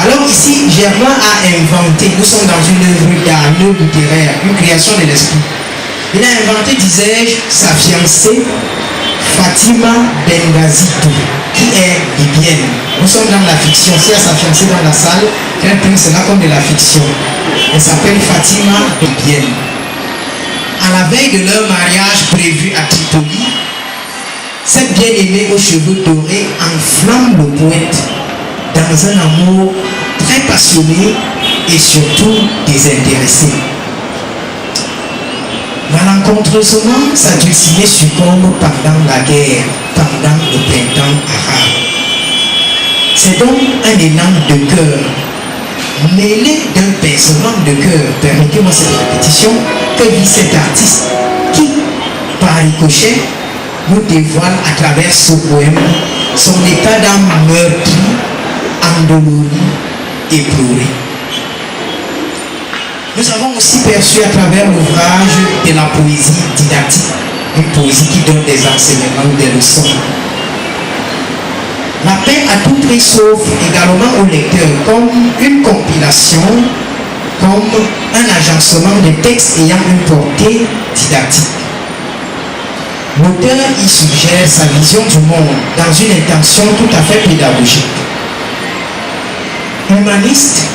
Alors ici, Germain a inventé, nous sommes dans une œuvre d'art, une œuvre littéraire, une création de l'esprit. Il a inventé, disais-je, sa fiancée, Fatima Bengazito, qui est libyenne. Nous sommes dans la fiction. Si elle a sa fiancée dans la salle, qu'elle prenne cela comme de la fiction. Elle s'appelle Fatima libyenne. À la veille de leur mariage prévu à Tripoli, cette bien-aimée aux cheveux dorés enflamme le poète dans un amour très passionné et surtout désintéressé. Malencontreusement, sa dulcinée succombe pendant la guerre, pendant le printemps arabe. C'est donc un élan de cœur, mêlé d'un pincement de cœur, permettez-moi cette répétition, que vit cet artiste qui, par ricochet, nous dévoile à travers ce poème son état d'âme meurtri, endolori et pleuré. Nous avons aussi perçu à travers l'ouvrage de la poésie didactique, une poésie qui donne des enseignements ou des leçons. La paix à tout prix s'offre également au lecteur comme une compilation, comme un agencement de textes ayant une portée didactique. L'auteur y suggère sa vision du monde dans une intention tout à fait pédagogique. Humaniste,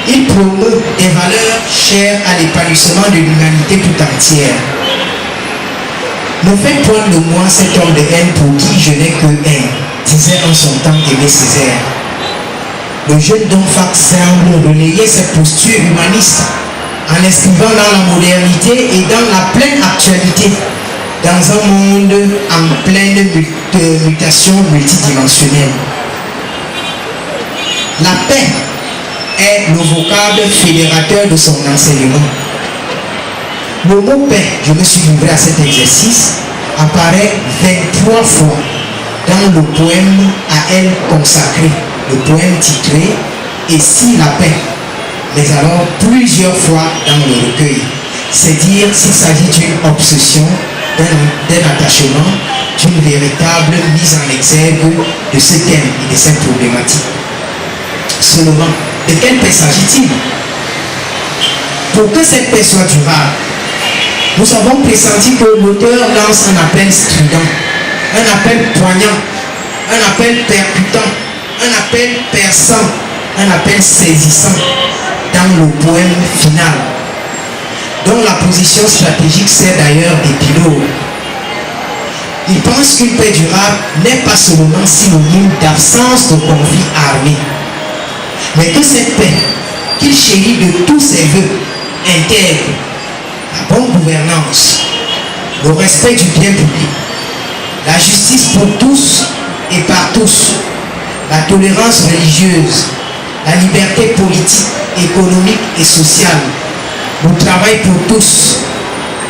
il promeut des valeurs chères à l'épanouissement de l'humanité tout entière. Ne faites point de moi cet homme de haine pour qui je n'ai que haine, disait en son temps Aimé Césaire. Le jeune Don Fak semble relayer cette posture humaniste en inscrivant dans la modernité et dans la pleine actualité, dans un monde en pleine mutation multidimensionnelle. La paix est le vocable fédérateur de son enseignement. Le mot paix, je me suis livré à cet exercice, apparaît 23 fois dans le poème à elle consacré, le poème titré « Et si la paix ?» mais alors plusieurs fois dans le recueil. C'est dire s'il s'agit d'une obsession, d'un attachement, d'une véritable mise en exergue de ce thème et de cette problématique. Seulement, de quelle paix s'agit-il? Pour que cette paix soit durable, nous avons pressenti que l'auteur lance un appel strident, un appel poignant, un appel percutant, un appel perçant, un appel saisissant dans le poème final, dont la position stratégique sert d'ailleurs d'épilogue. Il pense qu'une paix durable n'est pas seulement synonyme d'absence de conflit armé, mais que cette paix, qu'il chérit de tous ses voeux, intègre la bonne gouvernance, le respect du bien public, la justice pour tous et par tous, la tolérance religieuse, la liberté politique, économique et sociale, le travail pour tous,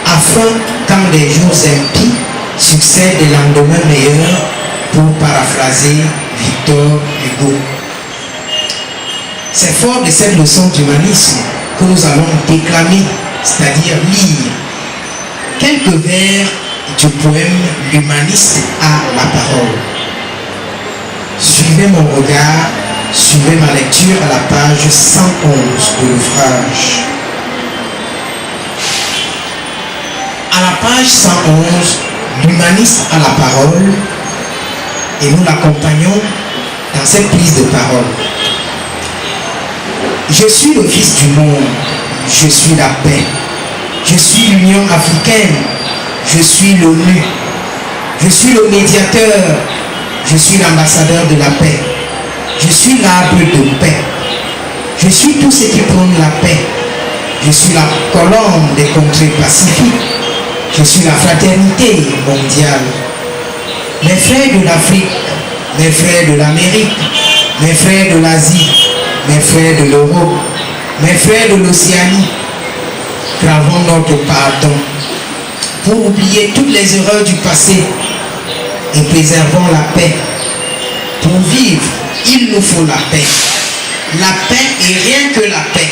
afin qu'en des jours impies succèdent des lendemains meilleurs, pour paraphraser Victor Hugo. C'est fort de cette leçon d'humanisme que nous allons déclamer, c'est-à-dire lire quelques vers du poème L'humaniste a la parole. Suivez mon regard, suivez ma lecture à la page 111 de l'ouvrage. À la page 111, l'humaniste a la parole et nous l'accompagnons dans cette prise de parole. Je suis le fils du monde, je suis la paix, je suis l'Union africaine, je suis l'ONU, je suis le médiateur, je suis l'ambassadeur de la paix, je suis l'arbre de paix, je suis tout ce qui prône la paix, je suis la colonne des contrées pacifiques, je suis la fraternité mondiale. Mes frères de l'Afrique, mes frères de l'Amérique, mes frères de l'Asie, mes frères de l'Europe, mes frères de l'Océanie, gravons notre pardon pour oublier toutes les erreurs du passé et préservons la paix. Pour vivre, il nous faut la paix. La paix et rien que la paix.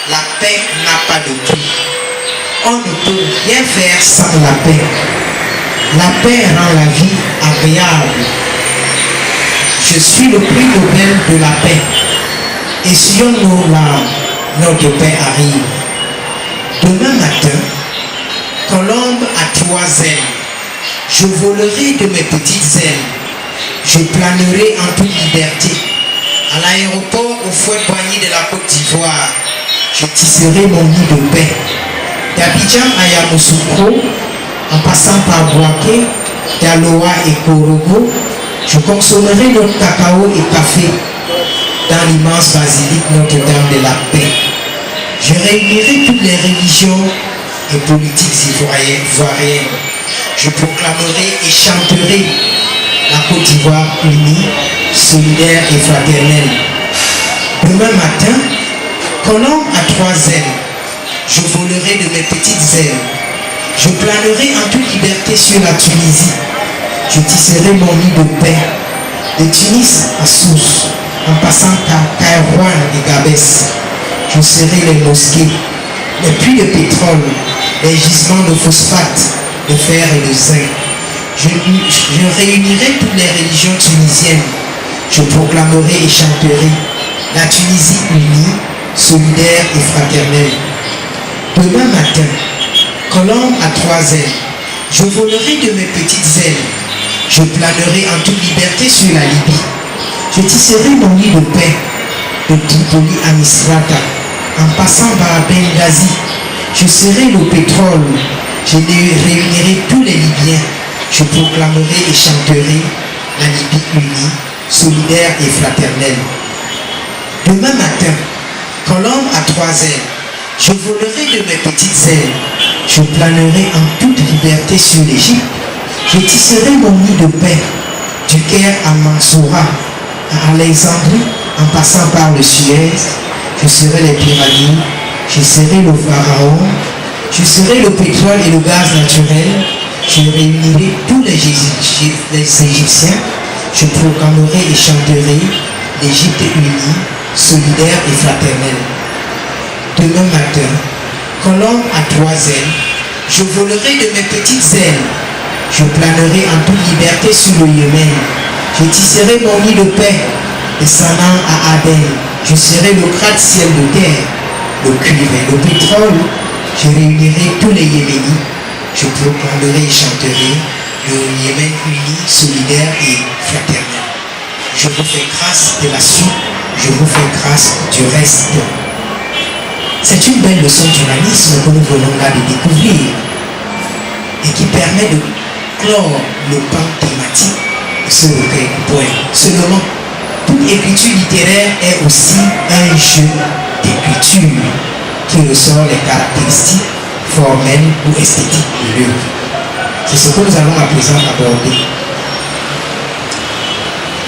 La paix n'a pas de prix. On ne peut rien faire sans la paix. La paix rend la vie agréable. Je suis le prix Nobel de la paix. Essuyons-nous larmes, notre Père arrive. Demain matin, colombe à 3 ailes, je volerai de mes petites ailes, je planerai en toute liberté. À l'aéroport, au fouet poigné de la Côte d'Ivoire, je tisserai mon nid de paix. D'Abidjan à Yamoussoukro, en passant par Bouaké, d'Aloa et Korogo, je consommerai notre cacao et café dans l'immense basilique Notre-Dame de la Paix. Je réunirai toutes les religions et politiques ivoiriennes. Je proclamerai et chanterai la Côte d'Ivoire unie, solidaire et fraternelle. Demain matin, colombe à 3 ailes, je volerai de mes petites ailes. Je planerai en toute liberté sur la Tunisie. Je tisserai mon nid de paix. De Tunis à Sousse, en passant par Kairouan et Gabès, je serai les mosquées, les puits de pétrole, les gisements de phosphate, de fer et de zinc. Je réunirai toutes les religions tunisiennes. Je proclamerai et chanterai la Tunisie unie, solidaire et fraternelle. Demain matin, colombe à 3 ailes, je volerai de mes petites ailes. Je planerai en toute liberté sur la Libye. Je tisserai mon nid de paix de Tripoli à Misrata, en passant par Benghazi. Je serai le pétrole. Je réunirai tous les Libyens. Je proclamerai et chanterai la Libye unie, solidaire et fraternelle. Demain matin, colombe à 3 ailes, je volerai de mes petites ailes. Je planerai en toute liberté sur l'Égypte. Je tisserai mon nid de paix du Caire à Mansoura, à Alexandrie, en passant par le Suez. Je serai les pyramides, je serai le pharaon, je serai le pétrole et le gaz naturel. Je réunirai tous les Égyptiens. Je proclamerai et chanterai l'Égypte unie, solidaire et fraternelle. Demain matin, colombe à 3 ailes, je volerai de mes petites ailes. Je planerai en toute liberté sur le Yémen. Je tisserai mon nid de paix de Sanaa à Aden. Je serai le gratte-ciel de terre, le cuivre et le pétrole. Je réunirai tous les Yéménites. Je proclamerai et chanterai le Yémen uni, solidaire et fraternel. Je vous fais grâce de la suite, je vous fais grâce du reste. C'est une belle leçon d'humanisme que nous venons là de découvrir et qui permet de clore le pan thématique de ce recueil de poèmes. Seulement, toute écriture littéraire est aussi un jeu d'écriture qui ressort les caractéristiques formelles ou esthétiques de l'œuvre. C'est ce que nous allons à présent aborder.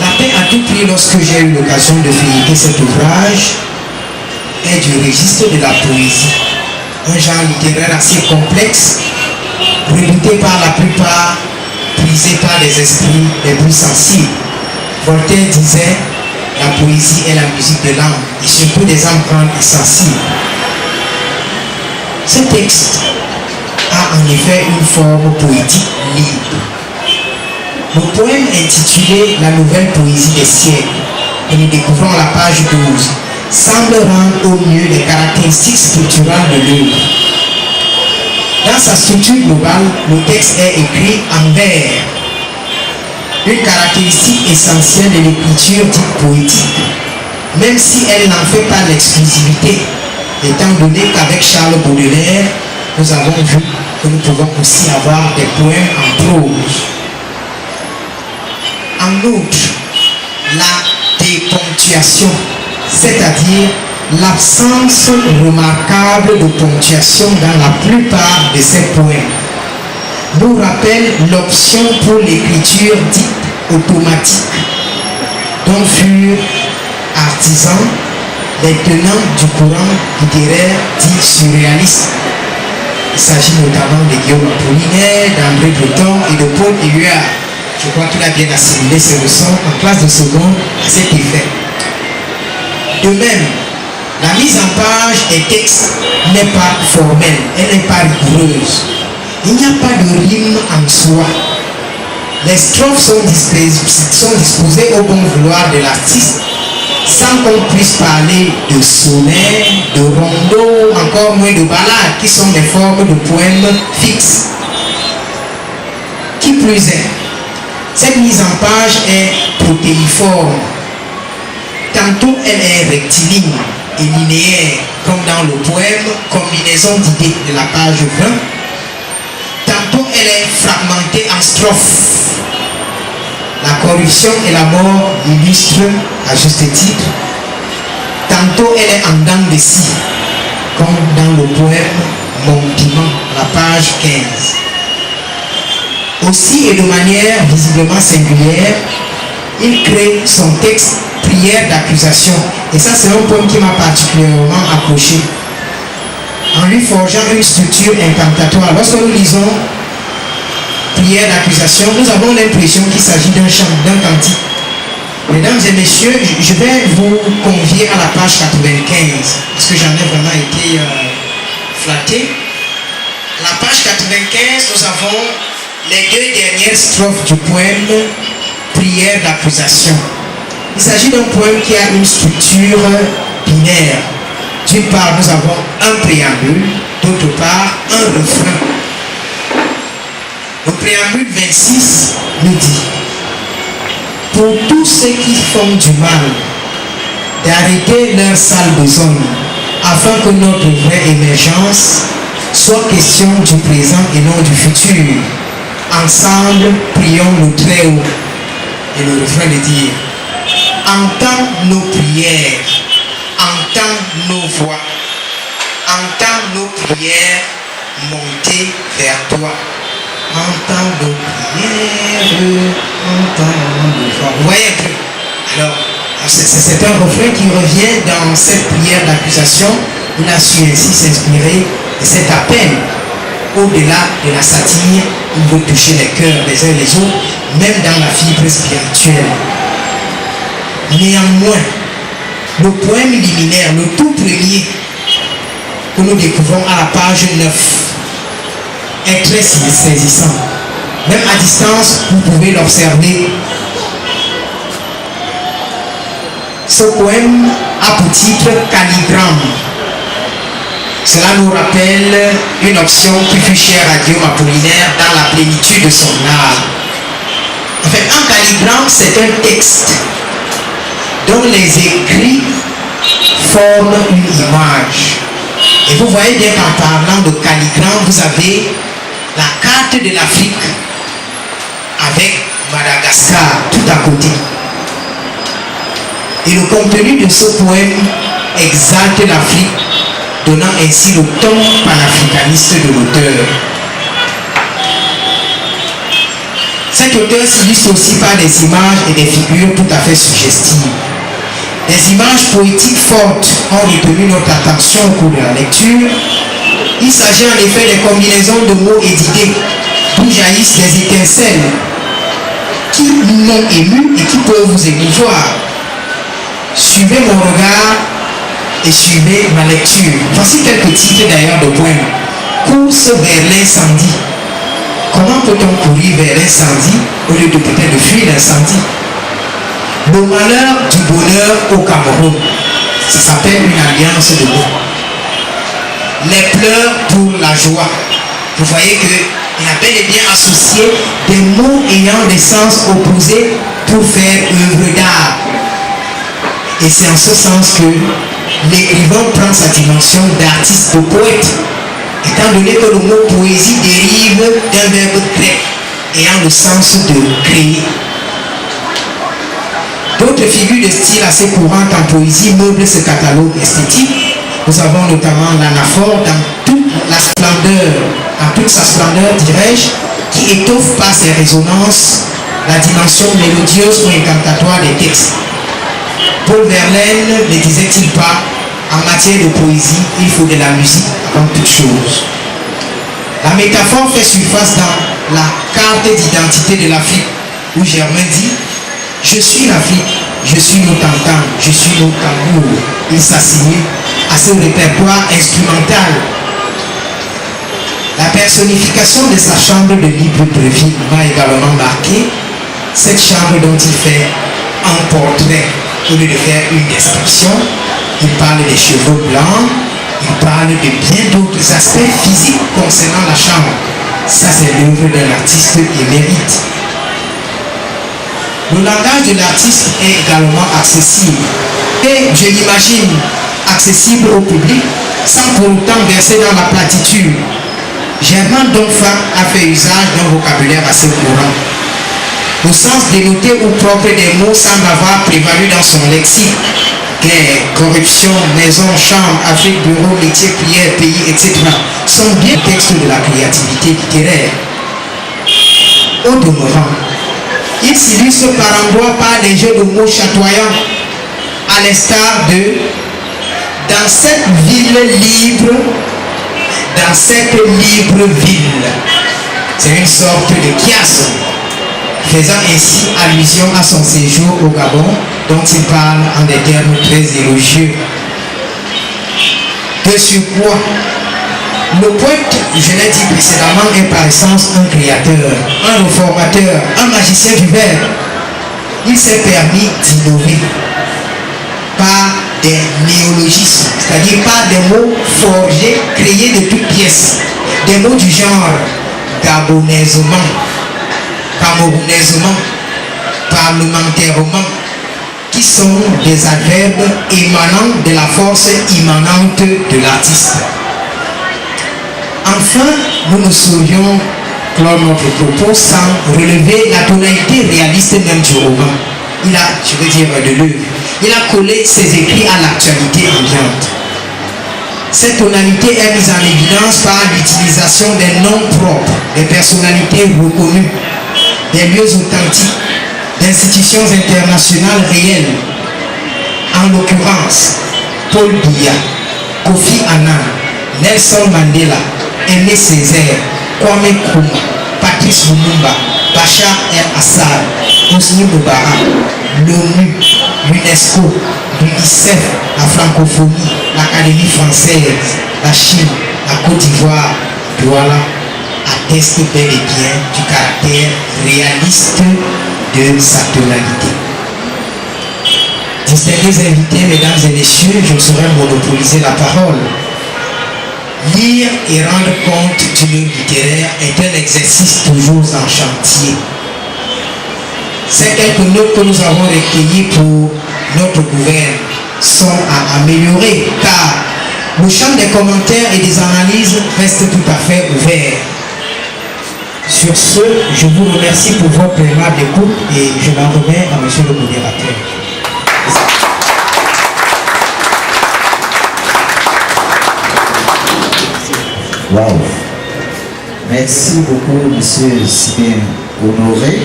La peine à tout prix lorsque j'ai eu l'occasion de feuilleter cet ouvrage est du registre de la poésie, un genre littéraire assez complexe, redouté par la plupart, prisé par les esprits les plus sensibles. Voltaire disait: la poésie est la musique de l'âme, et surtout des âmes grandes et sensibles. Ce texte a en effet une forme poétique libre. Le poème intitulé La nouvelle poésie des siècles, que nous découvrons à la page 12, semble rendre au mieux les caractéristiques structurales de l'œuvre. Dans sa structure globale, le texte est écrit en vers, une caractéristique essentielle de l'écriture dite poétique, même si elle n'en fait pas l'exclusivité, étant donné qu'avec Charles Baudelaire, nous avons vu que nous pouvons aussi avoir des poèmes en prose. En outre, la déponctuation, c'est-à-dire l'absence remarquable de ponctuation dans la plupart de ces poèmes, nous rappelle l'option pour l'écriture dite automatique, dont furent artisans les tenants du courant littéraire dit surréaliste. Il s'agit notamment de Guillaume Apollinaire, d'André Breton et de Paul Éluard. Je crois qu'il a bien assimilé ses leçons en classe de seconde à cet effet. De même, la mise en page des textes n'est pas formelle, elle n'est pas rigoureuse. Il n'y a pas de rime en soi. Les strophes sont disposées au bon vouloir de l'artiste, sans qu'on puisse parler de sonnet, de rondeau, encore moins de ballades, qui sont des formes de poèmes fixes. Qui plus est, cette mise en page est protéiforme. Tantôt elle est rectiligne et linéaire, comme dans le poème Combinaison d'idées de la page 20. Tantôt elle est fragmentée en strophes. La corruption et la mort l'illustrent à juste titre. Tantôt elle est en dents de scie, comme dans le poème Mon piment, la page 15. Aussi et de manière visiblement singulière, il crée son texte Prière d'accusation. Et ça, c'est un poème qui m'a particulièrement accroché. En lui forgeant une structure incantatoire. Lorsque nous lisons Prière d'accusation, nous avons l'impression qu'il s'agit d'un chant, d'un cantique. Mesdames et messieurs, je vais vous convier à la page 95, parce que j'en ai vraiment été flatté. La page 95, nous avons les deux dernières strophes du poème Prière d'accusation. Il s'agit d'un poème qui a une structure binaire. D'une part, nous avons un préambule, d'autre part, un refrain. Le préambule 26 nous dit: pour tous ceux qui font du mal, d'arrêter leur sale besogne, afin que notre vraie émergence soit question du présent et non du futur. Ensemble, prions le Très-Haut. Et le refrain de dire: entends nos prières, entends nos voix, entends nos prières monter vers toi. Entends nos prières, entends nos voix. Vous voyez un peu. Alors, c'est un refrain qui revient dans cette prière d'accusation. Il a su ainsi s'inspirer de cet appel. Au-delà de la satire, il veut toucher les cœurs les uns les autres, même dans la fibre spirituelle. Néanmoins, le poème liminaire, le tout premier que nous découvrons à la page 9, est très saisissant. Même à distance, vous pouvez l'observer. Ce poème a pour titre Calligramme. Cela nous rappelle une option qui fut chère à Guillaume Apollinaire dans la plénitude de son art. En fait, un calligramme, c'est un texte dont les écrits forment une image. Et vous voyez bien qu'en parlant de calligramme, vous avez la carte de l'Afrique avec Madagascar tout à côté. Et le contenu de ce poème exalte l'Afrique, donnant ainsi le ton panafricaniste de l'auteur. Cet auteur s'illustre aussi par des images et des figures tout à fait suggestives. Des images poétiques fortes ont retenu notre attention au cours de la lecture. Il s'agit en effet des combinaisons de mots et d'idées d'où jaillissent des étincelles qui m'ont ému et qui peuvent vous émouvoir. Suivez mon regard et suivez ma lecture. Voici quelques titres d'ailleurs de poèmes. Course vers l'incendie. Comment peut-on courir vers l'incendie au lieu de peut-être de fuir l'incendie? Le malheur du bonheur au Cameroun. Ça s'appelle une alliance de mots. Les pleurs pour la joie. Vous voyez qu'il a bel et bien associé des mots ayant des sens opposés pour faire œuvre d'art. Et c'est en ce sens que l'écrivain prend sa dimension d'artiste, de poète, étant donné que le mot poésie dérive d'un verbe grec ayant le sens de créer. D'autres figures de style assez courantes en poésie meublent ce catalogue esthétique. Nous avons notamment l'anaphore dans toute sa splendeur, dirais-je, qui étoffe par ses résonances la dimension mélodieuse ou incantatoire des textes. Paul Verlaine ne disait-il pas: en matière de poésie, il faut de la musique avant toute chose. La métaphore fait surface dans la carte d'identité de l'Afrique, où Germain dit: je suis l'Afrique, je suis nos tam-tams, je suis nos tambours. Il s'assigne à ce répertoire instrumental. La personnification de sa chambre de Libreville m'a également marqué, cette chambre dont il fait un portrait. Au lieu de faire une description, il parle des cheveux blancs, il parle de bien d'autres aspects physiques concernant la chambre. Ça, c'est l'œuvre d'un artiste émérite. Le langage de l'artiste est également accessible. Et je l'imagine accessible au public sans pour autant verser dans la platitude. Germain Donfa a fait usage d'un vocabulaire assez courant. Le sens dénoté ou propre des mots semble avoir prévalu dans son lexique. Guerre, corruption, maison, chambre, Afrique, bureau, métier, prière, pays, etc. sont bien textes de la créativité littéraire. Au demeurant, il s'illustre par endroits par des jeux de mots chatoyants, à l'instar de « Dans cette ville libre, dans cette libre ville ». C'est une sorte de chiasme, faisant ainsi allusion à son séjour au Gabon, dont il parle en des termes très élogieux. De surcroît, le poète, je l'ai dit précédemment, est par essence un créateur, un réformateur, un magicien du verbe. Il s'est permis d'innover par des néologismes, c'est-à-dire par des mots forgés, créés de toutes pièces. Des mots du genre gabonaisement, camerounaisement, parlementairement, qui sont des adverbes émanant de la force immanente de l'artiste. Enfin, nous ne saurions clore notre propos sans relever la tonalité réaliste même du roman. Il a, je veux dire, de l'œuvre. Il a collé ses écrits à l'actualité ambiante. Cette tonalité est mise en évidence par l'utilisation des noms propres, des personnalités reconnues, des lieux authentiques, d'institutions internationales réelles. En l'occurrence, Paul Biya, Kofi Annan, Nelson Mandela, Aimé Césaire, Kwame Nkrumah, Patrice Lumumba, Bachar el-Assad, Hosni Moubarak, l'ONU, l'UNESCO, l'UNICEF, la francophonie, l'Académie française, la Chine, la Côte d'Ivoire, Douala, attestent bel et bien du caractère réaliste de sa tonalité. Distingués invités, mesdames et messieurs, je ne saurais monopoliser la parole. Lire et rendre compte d'une œuvre littéraire est un exercice toujours en chantier. Ces quelques notes que nous avons recueillies pour notre gouverne sont à améliorer, car le champ des commentaires et des analyses reste tout à fait ouvert. Sur ce, je vous remercie pour votre aimable écoute et je m'en remets à monsieur le modérateur. Wow. Merci beaucoup, monsieur Sibien Honoré.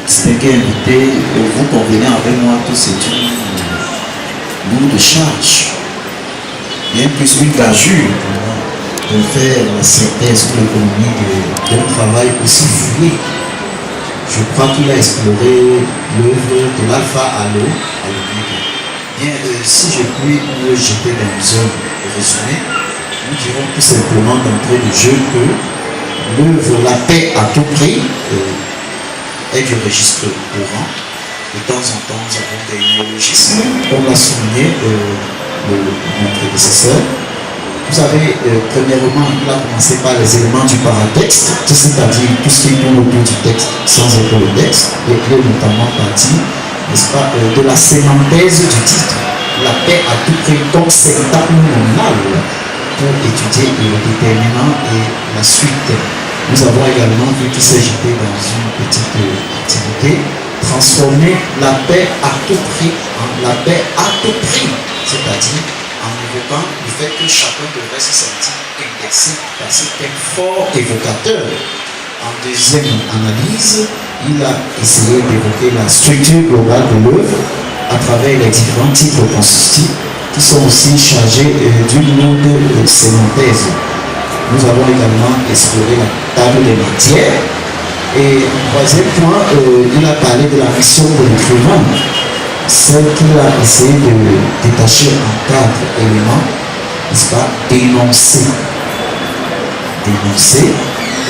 Distingué invité, vous convenez avec moi que c'est une lourde charge, bien plus une gageure de faire la synthèse de l'économie d'un travail aussi fouillé. Je crois qu'il a exploré l'œuvre de l'alpha à l'oméga. Bien, si je puis me jeter dans un résumé, nous dirons tout simplement d'entrée de jeu que l'œuvre La paix à tout prix est du registre courant. De temps en temps, nous avons des néologismes, comme l'a souligné mon prédécesseur. Vous avez, premièrement, il a commencé par les éléments du paratexte, c'est-à-dire tout ce qui tourne autour du texte sans être le texte, et il est notamment parti, n'est-ce pas, de la sémanthèse du titre. La paix à tout prix, donc c'est l'étape nominale pour étudier le déterminant et la suite. Nous avons également vu qu'il s'est jeté dans une petite activité, transformer la paix à tout prix en la paix à tout prix, c'est-à-dire en évoquant le fait que chacun devrait se sentir indexé par cet thème fort évocateur. En deuxième analyse, il a essayé d'évoquer la structure globale de l'œuvre à travers les différents titres constitutifs qui sont aussi chargés d'une lourde sémanthèse. Nous avons également exploré la table des matières. Et troisième point, il a parlé de la mission de l'écrivain, celle qu'il a essayé de détacher en 4 éléments, n'est-ce pas, dénoncer.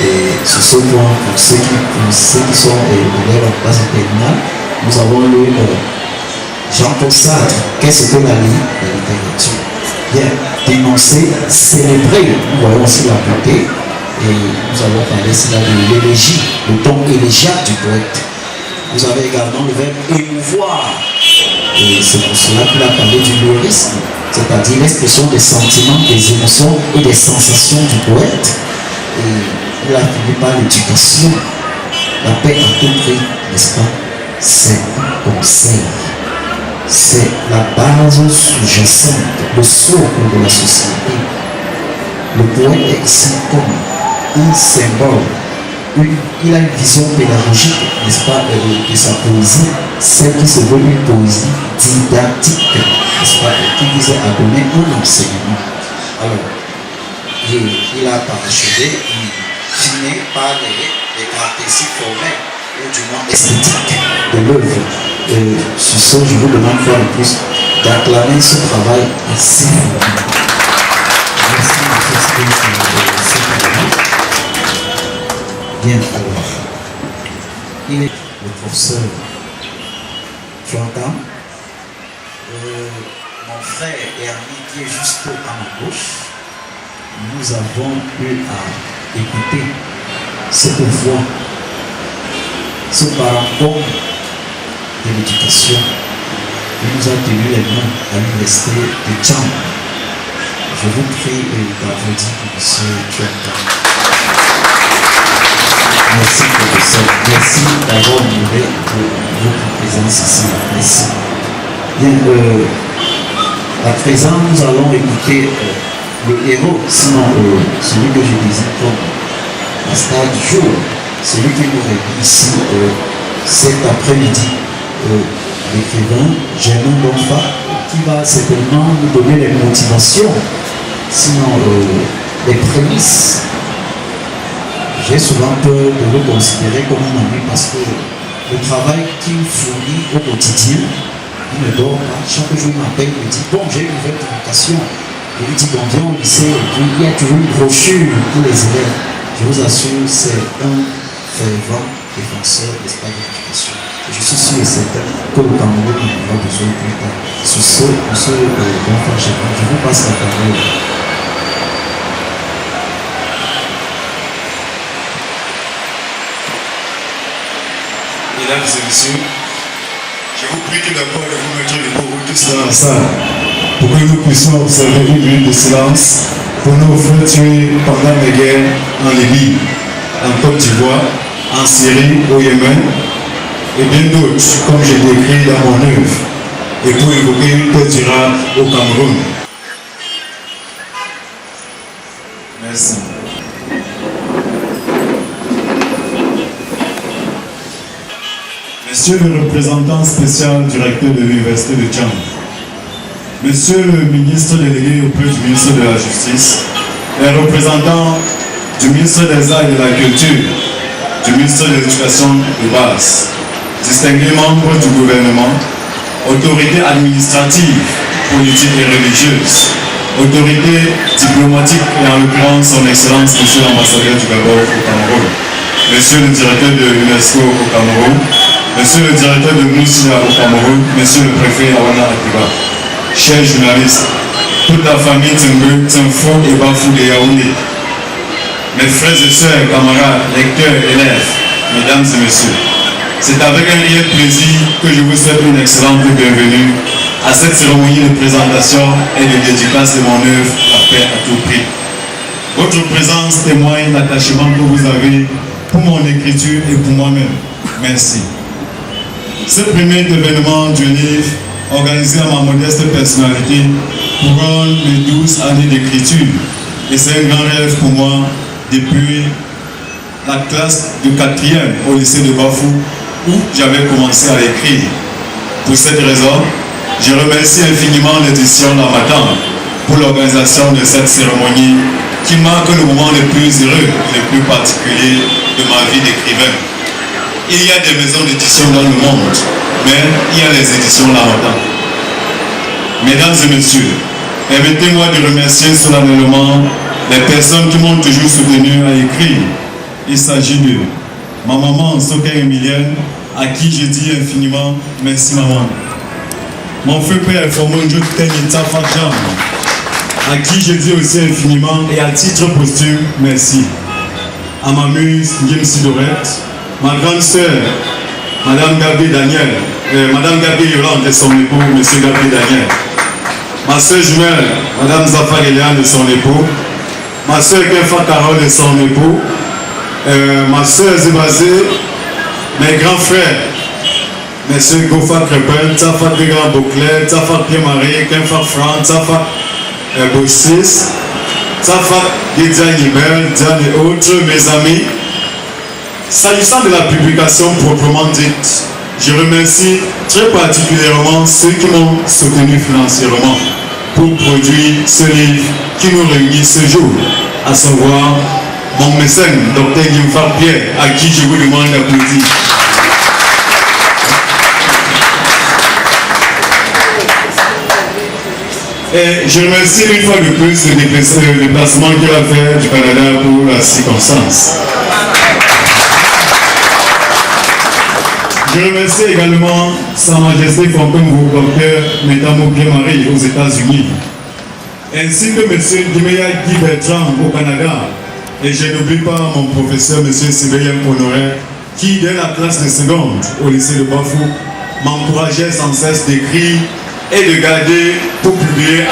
Et sur ce point, pour ceux qui sont élèves en classe terminale, nous avons lu Jean-Paul Sartre. Qu'est-ce que la littérature? Bien, dénoncer, célébrer, nous voyons aussi la beauté. Et nous avons parlé cela de l'élégie, le ton élégiaque du poète. Vous avez également le verbe émouvoir. Et c'est pour cela qu'il a parlé du lyrisme, c'est-à-dire l'expression des sentiments, des émotions et des sensations du poète. Et il a fini par l'éducation. La paix à tout prix, n'est-ce pas? C'est un conseil. C'est la base sous-jacente, le socle de la société. Le poète est ici comme un symbole. Il a une vision pédagogique, n'est-ce pas, de sa poésie, celle qui se veut une poésie didactique, n'est-ce pas, qui vise à donner un enseignement. Alors, il a parachevé, il finit par les caractéristiques formelles, ou du moins esthétiques de l'œuvre. Sur ce, je vous demande une fois de plus d'acclamer ce travail assez formidable. Merci, M. Bien, alors, il est le professeur Jonathan, mon frère et ami qui est juste à ma gauche. Nous avons eu à écouter cette voix, ce parabole de l'éducation. Il nous a tenu les mains à l'université de Tchang. Je vous prie d'applaudir pour M. Jonathan. Merci, professeur. Merci d'avoir honoré votre présence ici. Merci. Bien, à présent, nous allons écouter le héros, sinon celui que je désigne comme la star du jour, celui qui nous réunit ici cet après-midi, l'écrivain Germain Bonfa, qui va certainement nous donner les motivations, sinon les prémices. J'ai souvent peur de le considérer comme un ami parce que le travail qu'il fournit au quotidien, il ne dort pas. Chaque jour, il m'appelle, il me dit, bon, j'ai une nouvelle publication. Je lui dis, bon, viens au lycée, et puis il y a toujours une brochure pour les élèves. Je vous assure, c'est un fervent défenseur de l'espace de l'éducation. Je suis sûr et certain que le Cameroun en aura besoin plus tard. Sur ce, bon frère Germain, je vous passe la parole. Mesdames et messieurs, je vous prie tout d'abord de vous mettre debout tous dans la salle pour que nous puissions observer une minute de silence pour nos frères tués pendant les guerres en Libye, en Côte d'Ivoire, en Syrie, au Yémen et bien d'autres, comme j'ai décrit dans mon œuvre, et pour évoquer une paix durable au Cameroun. Merci. Monsieur le représentant spécial directeur de l'Université de Tchang, Monsieur le ministre délégué auprès du ministre de la Justice, les représentants du ministre des Arts et de la Culture, du ministre de l'Éducation de base, distingués membres du gouvernement, autorités administratives, politiques et religieuses, autorités diplomatiques et en l'occurrence son Excellence Monsieur l'ambassadeur du Gabon au Cameroun, Monsieur le directeur de l'UNESCO au Cameroun, Monsieur le directeur de l'UNICEF au Cameroun, Monsieur le préfet Awana Akiba, chers journalistes, toute la famille Tungbe, Tinfo et Bafou de Yaoundé, mes frères et sœurs, camarades, lecteurs, élèves, mesdames et messieurs, c'est avec un réel plaisir que je vous souhaite une excellente bienvenue à cette cérémonie de présentation et de dédicace de mon œuvre La paix à tout prix. Votre présence témoigne l'attachement que vous avez pour mon écriture et pour moi-même. Merci. Ce premier événement du livre, organisé à ma modeste personnalité, couronne mes 12 années d'écriture. Et c'est un grand rêve pour moi depuis la classe de 4e au lycée de Bafou, où j'avais commencé à écrire. Pour cette raison, je remercie infiniment l'édition L'Harmattan pour l'organisation de cette cérémonie qui marque le moment le plus heureux et le plus particulier de ma vie d'écrivain. Il y a des maisons d'édition dans le monde, mais il y a les éditions L'Harmattan. Mesdames et messieurs, permettez-moi de remercier solennellement les personnes qui m'ont toujours soutenu à écrire. Il s'agit de ma maman Soka Emilienne, à qui je dis infiniment merci maman. Mon feu père Formonjo Tenita Fakjam, à qui je dis aussi infiniment et à titre posthume merci. À ma muse Guillaume Sidorette, ma grande sœur Madame Gabi Daniel, Madame Gabi Yolande et son époux Monsieur Gabi Daniel, ma sœur jumelle Madame Zafar Eliane et son époux, ma sœur Kefa Carole et son époux, ma sœur Zébazé, mes grands frères, Messieurs Gofa Crepin, Tafa Grand Bouclet, Tafa Pierre-Marie, Kefa Franck, Tafa Bossis, Tafa Gideon Yibel, Diane et autres, mes amis. S'agissant de la publication proprement dite, je remercie très particulièrement ceux qui m'ont soutenu financièrement pour produire ce livre qui nous réunit ce jour, à savoir mon mécène, Dr Guimfar Pierre, à qui je vous demande d'applaudir. Et je remercie une fois de plus le déplacement qu'il a fait du Canada pour la circonstance. Je remercie également Sa Majesté Fontaine Docteur Metamo Pierre-Marie aux États-Unis, ainsi que M. Dimeya Guy Bertrand au Canada. Et je n'oublie pas mon professeur M. Sibélien Honoré, qui dès la classe de seconde au lycée de Bafou m'encourageait sans cesse d'écrire et de garder pour publier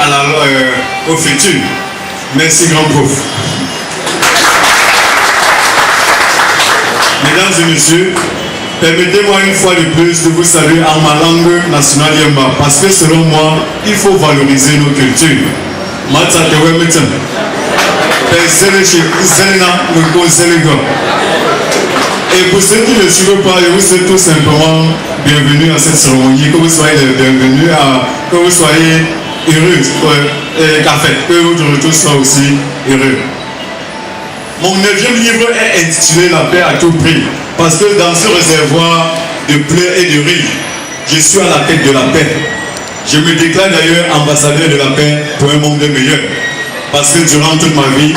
au futur. Merci grand prof. Mesdames et messieurs, permettez-moi une fois de plus de vous saluer en ma langue nationale Yemba, parce que selon moi, il faut valoriser nos cultures. Et pour ceux qui ne suivent pas, je vous souhaite tout simplement bienvenue à cette cérémonie, que vous soyez bienvenus, que vous soyez heureux, que votre retour soit aussi heureux. Mon 9e livre est intitulé La paix à tout prix, parce que dans ce réservoir de pleurs et de rires, je suis à la quête de la paix. Je me déclare d'ailleurs ambassadeur de la paix pour un monde meilleur, parce que durant toute ma vie,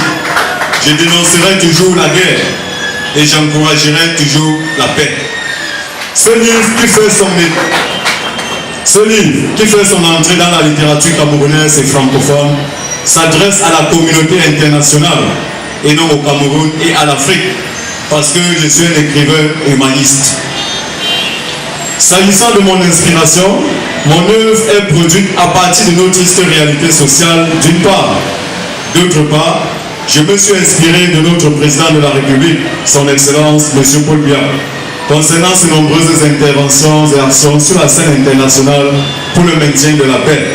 je dénoncerai toujours la guerre et j'encouragerai toujours la paix. Ce livre qui fait son entrée dans la littérature camerounaise et francophone s'adresse à la communauté internationale et non au Cameroun et à l'Afrique, parce que je suis un écrivain humaniste. S'agissant de mon inspiration, mon œuvre est produite à partir de notre triste réalité sociale d'une part. D'autre part, je me suis inspiré de notre président de la République, son Excellence M. Paul Biya, concernant ses nombreuses interventions et actions sur la scène internationale pour le maintien de la paix.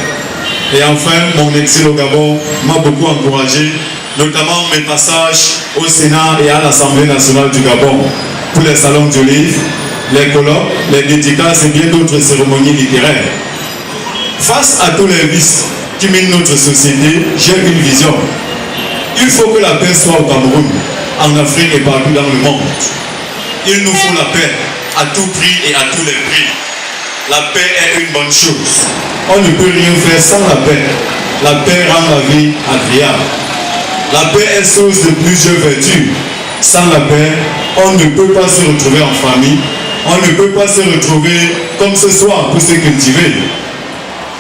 Et enfin, mon exil au Gabon m'a beaucoup encouragé, notamment mes passages au Sénat et à l'Assemblée nationale du Gabon, pour les salons du livre, les colloques, les dédicaces et bien d'autres cérémonies littéraires. Face à tous les vices qui minent notre société, j'ai une vision. Il faut que la paix soit au Cameroun, en Afrique et partout dans le monde. Il nous faut la paix à tout prix et à tous les prix. La paix est une bonne chose. On ne peut rien faire sans la paix. La paix rend la vie agréable. La paix est source de plusieurs vertus. Sans la paix, on ne peut pas se retrouver en famille. On ne peut pas se retrouver comme ce soir pour se cultiver.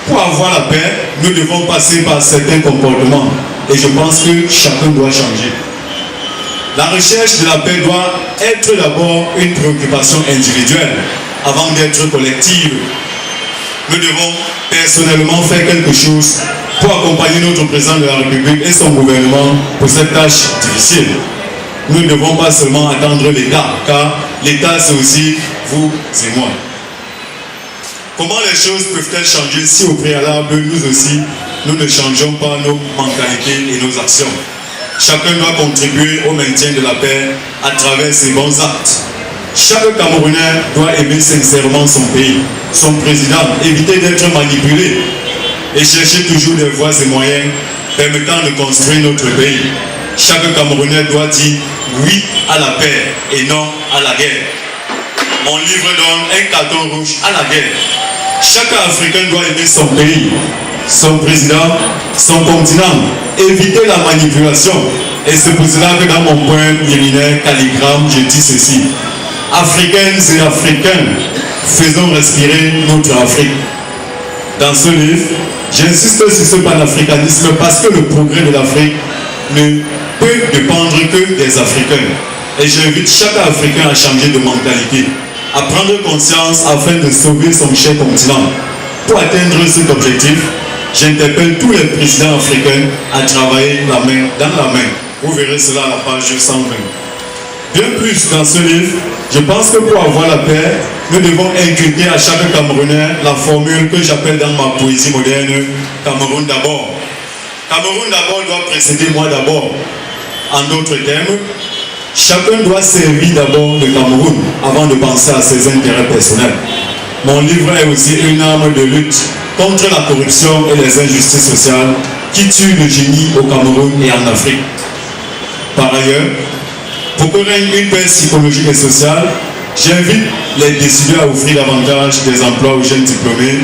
Pour avoir la paix, nous devons passer par certains comportements. Et je pense que chacun doit changer. La recherche de la paix doit être d'abord une préoccupation individuelle avant d'être collective. Nous devons personnellement faire quelque chose pour accompagner notre président de la République et son gouvernement pour cette tâche difficile. Nous ne devons pas seulement attendre l'État, car l'État c'est aussi vous et moi. Comment les choses peuvent-elles changer si au préalable, nous aussi, nous ne changeons pas nos mentalités et nos actions? Chacun doit contribuer au maintien de la paix à travers ses bons actes. Chaque Camerounais doit aimer sincèrement son pays, son président, éviter d'être manipulé et chercher toujours des voies et moyens permettant de construire notre pays. Chaque Camerounais doit dire oui à la paix et non à la guerre. Mon livre donne un carton rouge à la guerre. Chaque Africain doit aimer son pays, son président, son continent, éviter la manipulation. Et c'est pour cela que dans mon poème liminaire calligramme, je dis ceci. Africaines et Africains, faisons respirer notre Afrique. Dans ce livre, j'insiste sur ce panafricanisme parce que le progrès de l'Afrique ne peut dépendre que des Africains. Et j'invite chaque Africain à changer de mentalité, à prendre conscience afin de sauver son cher continent. Pour atteindre cet objectif, j'interpelle tous les présidents africains à travailler la main dans la main. Vous verrez cela à la page 120. Bien plus, dans ce livre, je pense que pour avoir la paix, nous devons inculquer à chaque Camerounais la formule que j'appelle dans ma poésie moderne Cameroun d'abord. Cameroun d'abord doit précéder moi d'abord. En d'autres termes, chacun doit servir d'abord le Cameroun avant de penser à ses intérêts personnels. Mon livre est aussi une arme de lutte contre la corruption et les injustices sociales qui tuent le génie au Cameroun et en Afrique. Par ailleurs, pour que règne une paix psychologique et sociale, j'invite les décideurs à offrir davantage des emplois aux jeunes diplômés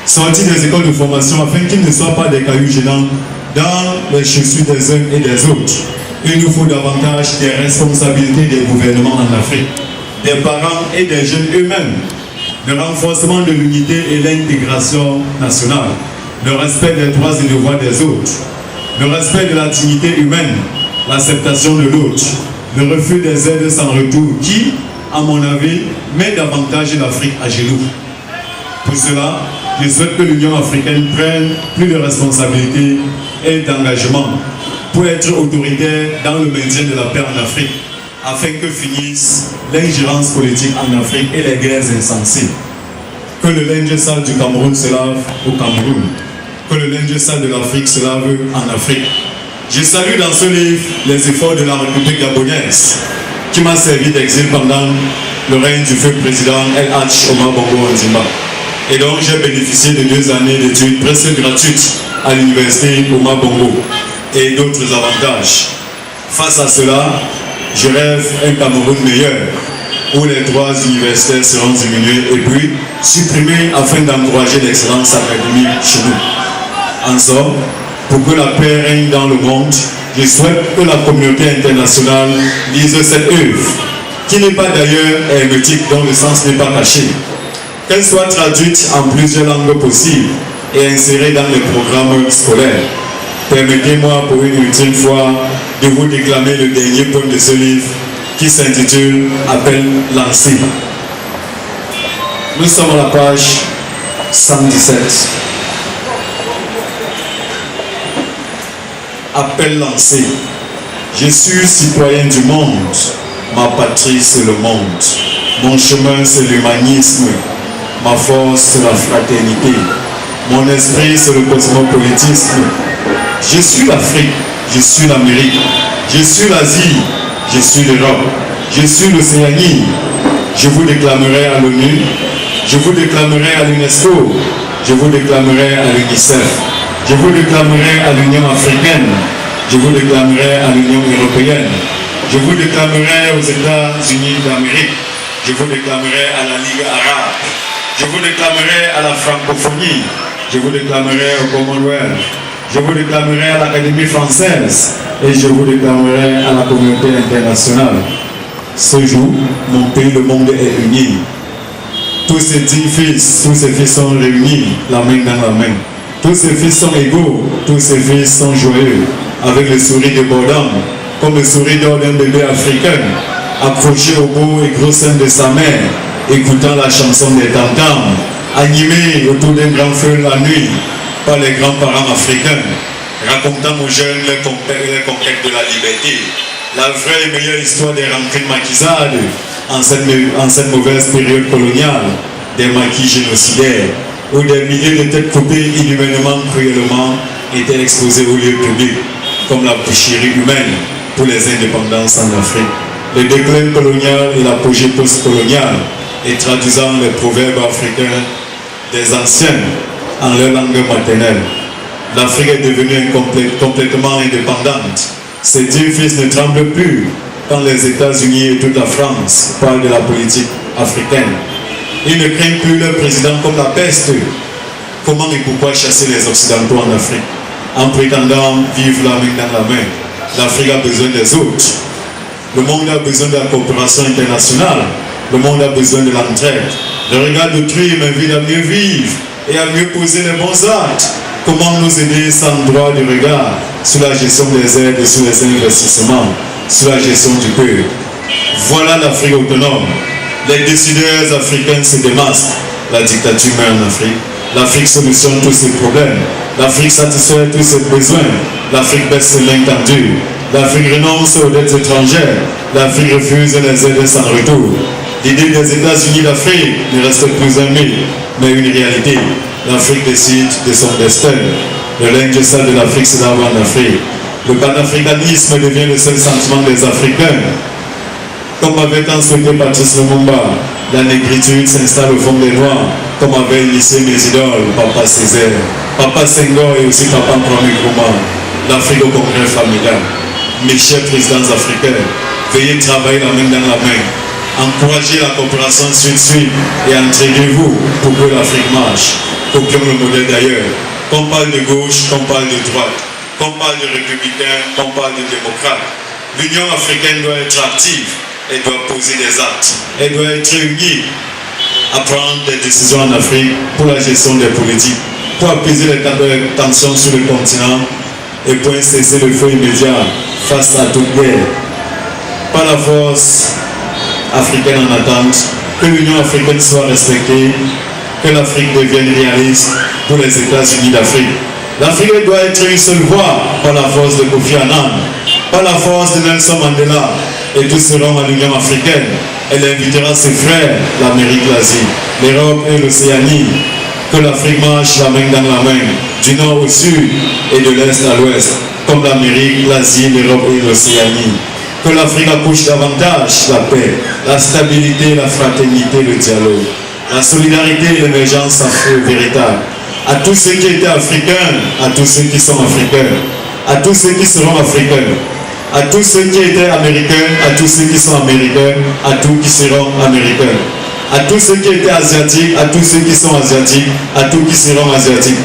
sortis des écoles de formation afin qu'ils ne soient pas des cailloux gênants dans les chaussures des uns et des autres. Il nous faut davantage des responsabilités des gouvernements en Afrique, des parents et des jeunes eux-mêmes, le renforcement de l'unité et l'intégration nationale, le respect des droits et devoirs des autres, le respect de la dignité humaine, l'acceptation de l'autre, le refus des aides sans retour qui, à mon avis, met davantage l'Afrique à genoux. Pour cela, je souhaite que l'Union africaine prenne plus de responsabilités et d'engagement pour être autoritaire dans le maintien de la paix en Afrique, afin que finisse l'ingérence politique en Afrique et les guerres insensées. Que le linge sale du Cameroun se lave au Cameroun. Que le linge sale de l'Afrique se lave en Afrique. Je salue dans ce livre les efforts de la République gabonaise, qui m'a servi d'exil pendant le règne du feu président El Hadj Omar Bongo Ondimba. Et donc j'ai bénéficié de 2 années d'études presque gratuites à l'université Omar Bongo et d'autres avantages. Face à cela, je rêve un Cameroun meilleur, où les droits universitaires seront diminués et puis supprimés afin d'encourager l'excellence académique chez nous. En somme, pour que la paix règne dans le monde, je souhaite que la communauté internationale lise cette œuvre, qui n'est pas d'ailleurs hermétique, dont le sens n'est pas caché. Qu'elle soit traduite en plusieurs langues possibles et insérée dans les programmes scolaires. Permettez-moi pour une ultime fois de vous déclamer le dernier poème de ce livre qui s'intitule « Appel lancé ». Nous sommes à la page 117. Appel lancé. Je suis citoyen du monde, ma patrie c'est le monde. Mon chemin c'est l'humanisme, ma force c'est la fraternité. Mon esprit c'est le cosmopolitisme. Je suis l'Afrique, je suis l'Amérique, je suis l'Asie, je suis l'Europe, je suis l'Océanie. Je vous déclamerai à l'ONU, je vous déclamerai à l'UNESCO, je vous déclamerai à l'UNICEF, je vous déclamerai à l'Union africaine, je vous déclamerai à l'Union européenne, je vous déclamerai aux États-Unis d'Amérique, je vous déclamerai à la Ligue arabe, je vous déclamerai à la francophonie, je vous déclamerai au Commonwealth, je vous déclamerai à l'Académie française et je vous déclamerai à la communauté internationale. Ce jour, mon pays, le monde est uni. Tous ces 10 fils, tous ces fils sont réunis, la main dans la main. Tous ces fils sont égaux, tous ces fils sont joyeux, avec le sourire débordant, comme le sourire d'or d'un bébé africain, accroché au beau et gros sein de sa mère, écoutant la chanson des tam-tams, animé autour d'un grand feu la nuit, par les grands-parents africains, racontant aux jeunes les conquêtes de la liberté, la vraie et meilleure histoire des rentrées maquisades en cette mauvaise période coloniale, des maquis génocidaires, où des milliers de têtes coupées inhumainement, cruellement étaient exposées aux lieux publics, comme la boucherie humaine pour les indépendances en Afrique. Le déclin colonial et l'apogée post-coloniale, et traduisant les proverbes africains des anciens en leur langue maternelle. L'Afrique est devenue complètement indépendante. Ces 10 fils ne tremblent plus quand les États-Unis et toute la France parlent de la politique africaine. Ils ne craignent plus leur président comme la peste. Comment et pourquoi chasser les Occidentaux en Afrique en prétendant vivre la main dans la main? L'Afrique a besoin des autres. Le monde a besoin de la coopération internationale. Le monde a besoin de l'entraide. Le regard d'autrui m'invite à mieux vivre et à mieux poser les bons actes. Comment nous aider sans droit de regard sur la gestion des aides et sur les investissements, sur la gestion du peuple. Voilà l'Afrique autonome. Les décideurs africains se démasquent. La dictature meurt en Afrique. L'Afrique solutionne tous ses problèmes. L'Afrique satisfait tous ses besoins. L'Afrique baisse ses liens tendus. L'Afrique renonce aux dettes étrangères. L'Afrique refuse les aides sans retour. L'idée des États-Unis d'Afrique ne reste plus un mythe, mais une réalité. L'Afrique décide de son destin. Le linge sale de l'Afrique se lave en Afrique. Le panafricanisme devient le seul sentiment des Africains. Comme avait tant souhaité Patrice Lumumba, la négritude s'installe au fond des Noirs, comme avait initié mes idoles, Papa Césaire, Papa Senghor et aussi Papa Kwame Nkrumah. L'Afrique au congrès familial. Mes chers présidents africains, veuillez travailler la main dans la main. Encouragez la coopération sud-sud et entraînez-vous pour que l'Afrique marche. Copions le modèle d'ailleurs. Qu'on parle de gauche, qu'on parle de droite, qu'on parle de républicains, qu'on parle de démocrates. L'Union africaine doit être active, elle doit poser des actes, elle doit être unie à prendre des décisions en Afrique pour la gestion des politiques, pour apaiser les tensions sur le continent et pour cesser le feu immédiat face à toute guerre. Par la force africaine en attente, que l'Union africaine soit respectée, que l'Afrique devienne réaliste pour les États-Unis d'Afrique. L'Afrique doit être une seule voix par la force de Kofi Annan, par la force de Nelson Mandela, et tous seront à l'Union africaine. Elle invitera ses frères, l'Amérique, l'Asie, l'Europe et l'Océanie. Que l'Afrique marche la main dans la main, du nord au sud et de l'est à l'ouest, comme l'Amérique, l'Asie, l'Europe et l'Océanie. Que l'Afrique accouche davantage la paix, la stabilité, la fraternité, le dialogue, la solidarité et l'émergence véritable. À tous ceux qui étaient africains, à tous ceux qui sont africains, à tous ceux qui seront africains, à tous ceux qui étaient américains, à tous ceux qui sont américains, à tous qui seront américains, à tous ceux qui étaient asiatiques, à tous ceux qui sont asiatiques, à tous qui seront asiatiques,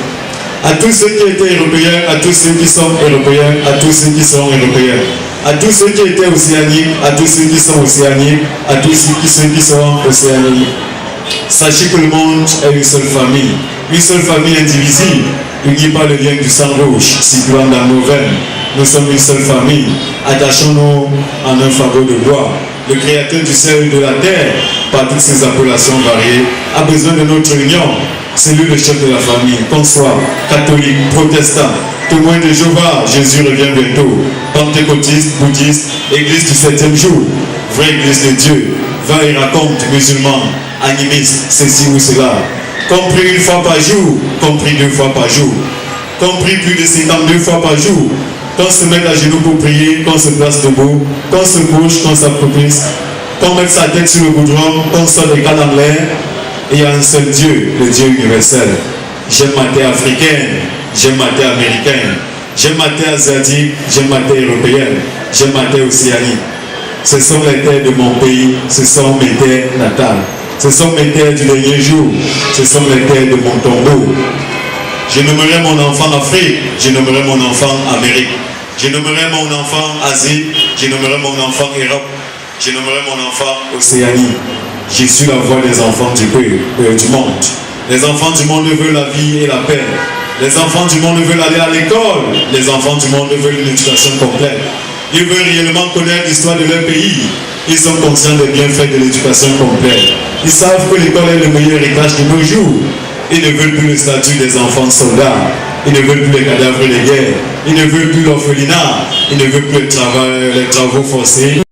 à tous ceux qui étaient européens, à tous ceux qui sont européens, à tous ceux qui seront européens, à tous ceux qui étaient océaniques, à tous ceux qui sont océaniques, à tous ceux qui seront océaniques. Sachez que le monde est une seule famille indivisible, unie par le lien du sang rouge, circulant dans nos veines. Nous sommes une seule famille, attachons-nous en un fagot de bois. Le créateur du ciel et de la terre, par toutes ses appellations variées, a besoin de notre union. C'est lui le chef de la famille, qu'on soit catholique, protestant, témoin de Jéhovah, Jésus revient bientôt, pentecôtiste, bouddhiste, église du 7e jour, vraie église de Dieu, va et raconte, musulman, animiste, ceci ou cela, compris une fois par jour, compris 2 fois par jour, compris plus de 52 fois par jour, qu'on se mette à genoux pour prier, qu'on se place debout, qu'on se couche, qu'on s'accroupisse, qu'on mette sa tête sur le goudron, qu'on sorte les cannes en l'air. Et il y a un seul Dieu, le Dieu universel. J'aime ma terre africaine, j'aime ma terre américaine, j'aime ma terre asiatique, j'aime ma terre européenne, j'aime ma terre océanique. Ce sont les terres de mon pays, ce sont mes terres natales, ce sont mes terres du dernier jour, ce sont les terres de mon tombeau. Je nommerai mon enfant Afrique, je nommerai mon enfant Amérique, je nommerai mon enfant Asie, je nommerai mon enfant Europe, je nommerai mon enfant Océanie. Je suis la voix des enfants du monde. Les enfants du monde veulent la vie et la paix. Les enfants du monde veulent aller à l'école. Les enfants du monde veulent une éducation complète. Ils veulent réellement connaître l'histoire de leur pays. Ils sont conscients des bienfaits de l'éducation complète. Ils savent que l'école est le meilleur héritage de nos jours. Ils ne veulent plus le statut des enfants soldats. Ils ne veulent plus les cadavres de guerre. Ils ne veulent plus l'orphelinat. Ils ne veulent plus les travaux forcés.